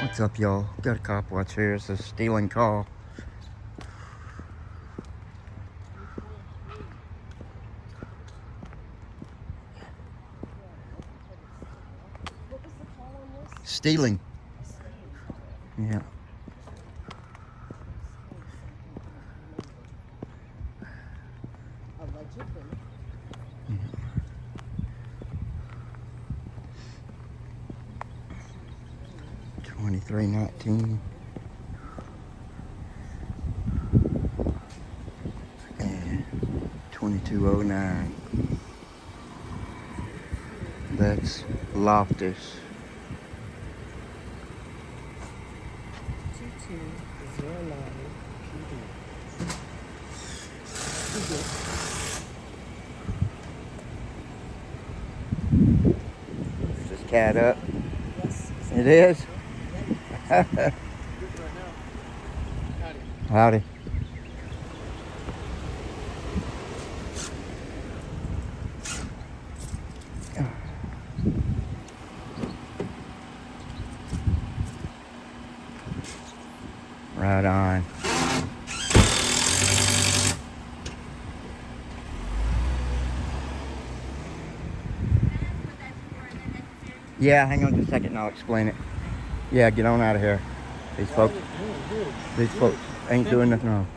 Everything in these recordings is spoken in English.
What's up, y'all? Got a cop watch here. It's a stealing call. What was the call on this? Stealing. Yeah. Allegedly. 2319 and 2209. That's Loftis. 2209 Is this cat up? Yes. It is? Howdy. Right on. Yeah, hang on just a second and I'll explain it. Yeah, get on out of here. These folks ain't doing nothing wrong.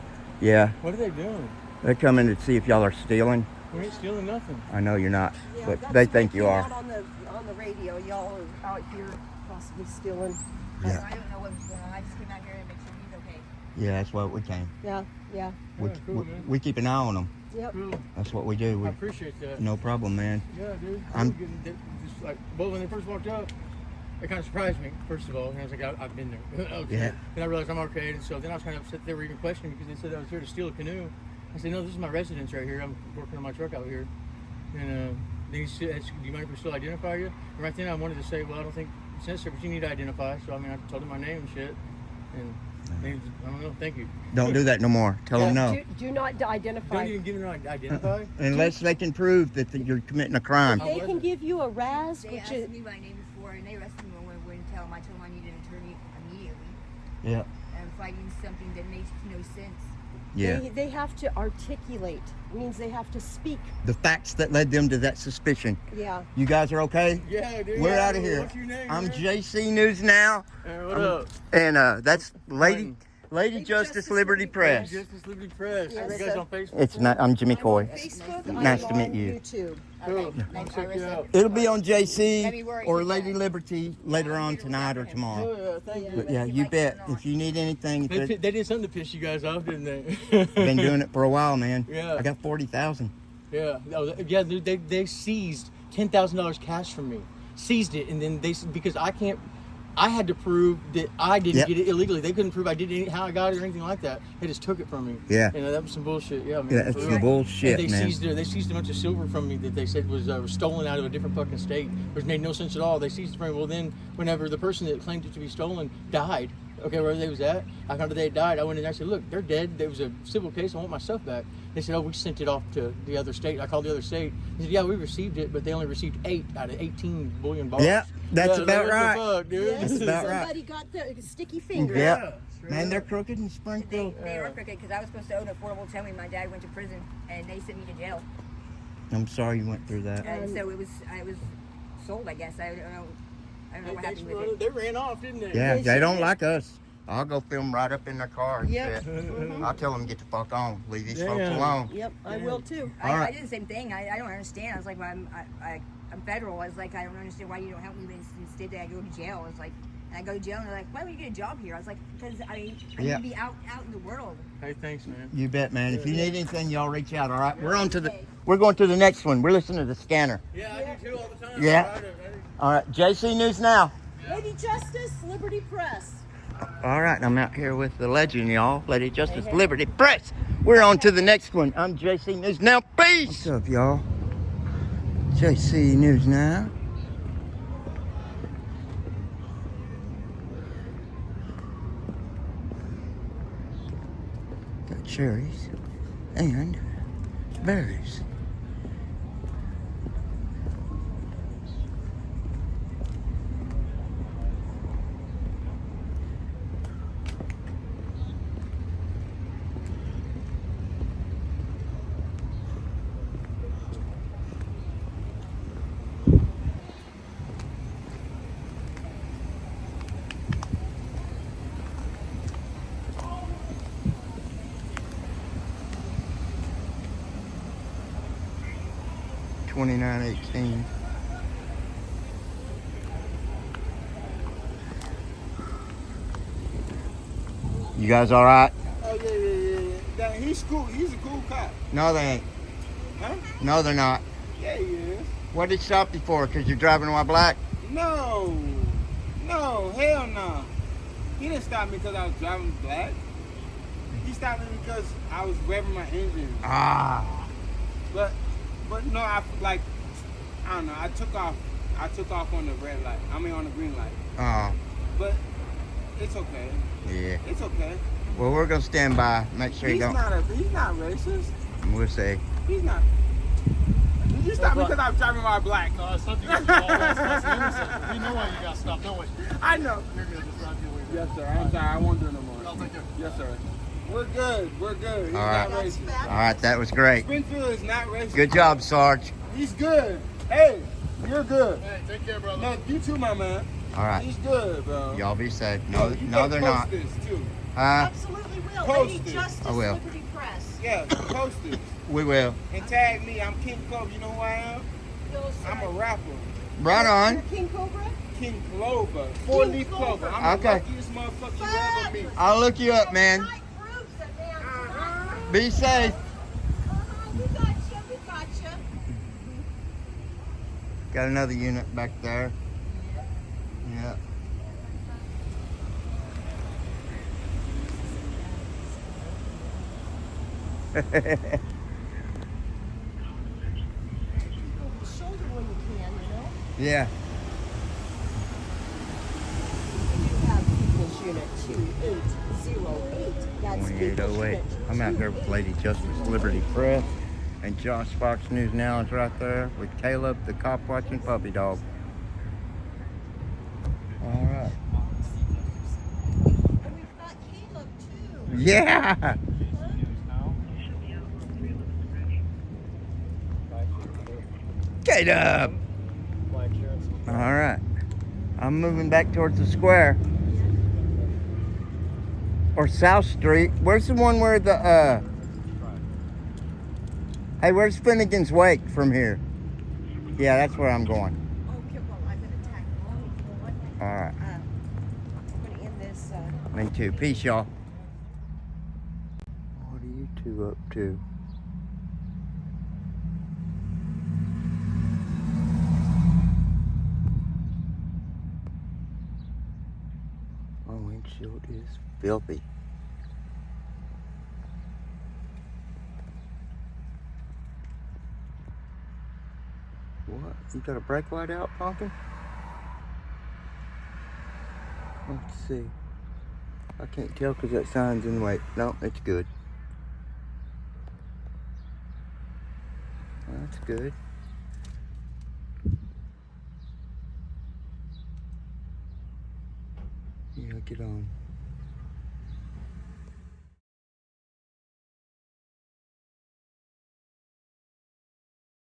Yeah, What are they doing? they're coming to see if y'all are stealing. We ain't stealing nothing. I know you're not, Yeah, but that's they what think you came are. out on the radio. Y'all are out here possibly stealing. Yeah. I don't know what's going on. I just came out here to make sure he's okay. Yeah, that's what we came. Yeah. Yeah, cool, man. We keep an eye on them. Yep. Cool. That's what we do. I appreciate that. No problem, man. Yeah, dude. I'm- Just like, well, when they first walked up, it kind of surprised me, first of all. And I was like, I've been there. Okay. Yeah. Then I realized I'm okay. And so then I was kind of upset they were even questioning me because they said I was here to steal a canoe. I said, no, this is my residence right here. I'm working on my truck out here. And then he said, do you mind if we still identify you? And right then I wanted to say, well, I don't think it's necessary, but you need to identify. So, I mean, I told him my name and shit. And they, I don't know, thank you. Don't do that no more. Tell them no. Do not identify. Don't even give them an identify. Unless they can prove that you're committing a crime. They can give you a RAS, They which asked is me my name before, and they arrested me when we wouldn't tell them. I told them I needed an attorney immediately. Yeah. And fighting something that makes no sense. Yeah. they have to articulate. It means they have to speak. The facts that led them to that suspicion. Yeah. You guys are okay? Yeah, dude. We're yeah, out of here. What's your name, I'm man? JC News Now. What up? And that's Lady Justice Liberty Press. Justice Liberty Press. Yes, you guys sir. on Facebook? It's not. I'm Jimmy Coy. Facebook. Nice I'm to meet on you. YouTube. Cool. Okay. I'll check you out. It'll be on JC February or is Lady that? Liberty later on tonight or tomorrow. Oh, yeah, thank you. But yeah, you bet. If you need anything, They did something to piss you guys off, didn't they? been doing it for a while, man. Yeah. I got 40,000. Yeah. Oh, yeah, they seized $10,000 cash from me. Seized it, and then because I had to prove that I didn't get it illegally. They couldn't prove I did it, how I got it or anything like that. They just took it from me. Yeah. You know, that was some bullshit. Yeah, man. Yeah, that's for some real. bullshit, And man. they seized a bunch of silver from me that they said was stolen out of a different fucking state, which made no sense at all. They seized it from me. Well, then whenever the person that claimed it to be stolen died, okay, where they was at, I found out they died. I went in there and I said, look, they're dead. There was a civil case. I want my stuff back. They said, oh, we sent it off to the other state. I called the other state. They said, yeah, we received it, but they only received 8 out of 18 billion bars. Yeah, that's about what right. The fuck, dude? Yes, about right. somebody got the sticky finger. Yeah. straight Man, they're up. crooked in Springfield. They were crooked because I was supposed to own affordable towing. My dad went to prison, and they sent me to jail. I'm sorry you went through that. And so it was sold, I guess. I don't know what They, happened with it. they ran off, didn't they? Yeah, Yes, they don't yes. like us. I'll go film right up in their car and Yep. shit. I'll tell them to get the fuck on. Leave these folks Damn. alone. Yep, I will too. All I right. did the same thing. I don't understand. I was like, well, I'm federal. I was like, I don't understand why you don't help me. But instead, I go to jail. I was like, and I go to jail, and they're like, why would you get a job here? I was like, because I need Yeah. to be out in the world. Hey, thanks, man. You bet, man. If you need anything, y'all reach out. All right, we're going to the next one. We're listening to the scanner. Yeah, I do too all the time. Yeah. All right, JC News Now. Lady Justice, Liberty Press. All right, I'm out here with the legend, y'all. Lady Justice Liberty Press. We're on to the next one. I'm JC News Now. Peace. What's up, y'all? JC News Now. Got cherries and berries. 2918. You guys all right? Oh yeah. He's cool. He's a cool cop. No, they ain't. Huh? No, they're not. Yeah, he is. What did he stop you for? Because you're driving while black? No, hell no. He didn't stop me because I was driving black. He stopped me because I was revving my engine. Ah. But no, I don't know. I took off on the red light. I mean on the green light. Oh. But it's okay. Yeah. It's okay. Well, we're gonna stand by. Make sure you He's don't. not racist. We'll see. He's not. Did you stop me because I was driving while black? No, it's not because you always innocent. We know why you got stopped, don't we? I know. You're good. Just drive your way. Yes, sir. I'm sorry. I won't do it no more. I'll take care. Yes, sir. We're good. He's All right. not racist. All right, that was great. Springfield is not racist. Good job, Sarge. He's good. Hey, you're good. Hey, take care, brother. No, you too, my man. All right. He's good, bro. Y'all be safe. No, You no, can they're post not. this too. Absolutely will. Post Lady it. Justice I will. Liberty Press. Yeah, post this. We will. And tag me. I'm King Clover. You know who I am? No, I'm a sorry. rapper. Right on. You're King Cobra? King Clover. Four-leaf Clover. clover. I'm Okay. the luckiest motherfucker you ever meet. I'll look you up, man. Tonight proves it, man. Uh-huh. Be safe. We gotcha. Got another unit back there. Yeah. Shoulder when you can, you know? Yeah. You have People's Unit 2808. That's 2808. I'm out here with Lady Justice Liberty Press. And Josh Fox News Now is right there with Caleb, the cop watching puppy dog. All right. And we've got Caleb, too. Yeah. Caleb. All right. I'm moving back towards the square. Or South Street. Where's the one where the, Hey, where's Finnegan's Wake from here? Yeah, that's where I'm going. Okay, well, I'm going to tack along if you want. All right. I'm going to end this. Me too. Peace, y'all. What are you two up to? My windshield is filthy. What? You got a brake light out, Pumpkin? Let's see. I can't tell because that sign's in white. No, it's good. That's good. Yeah, get on.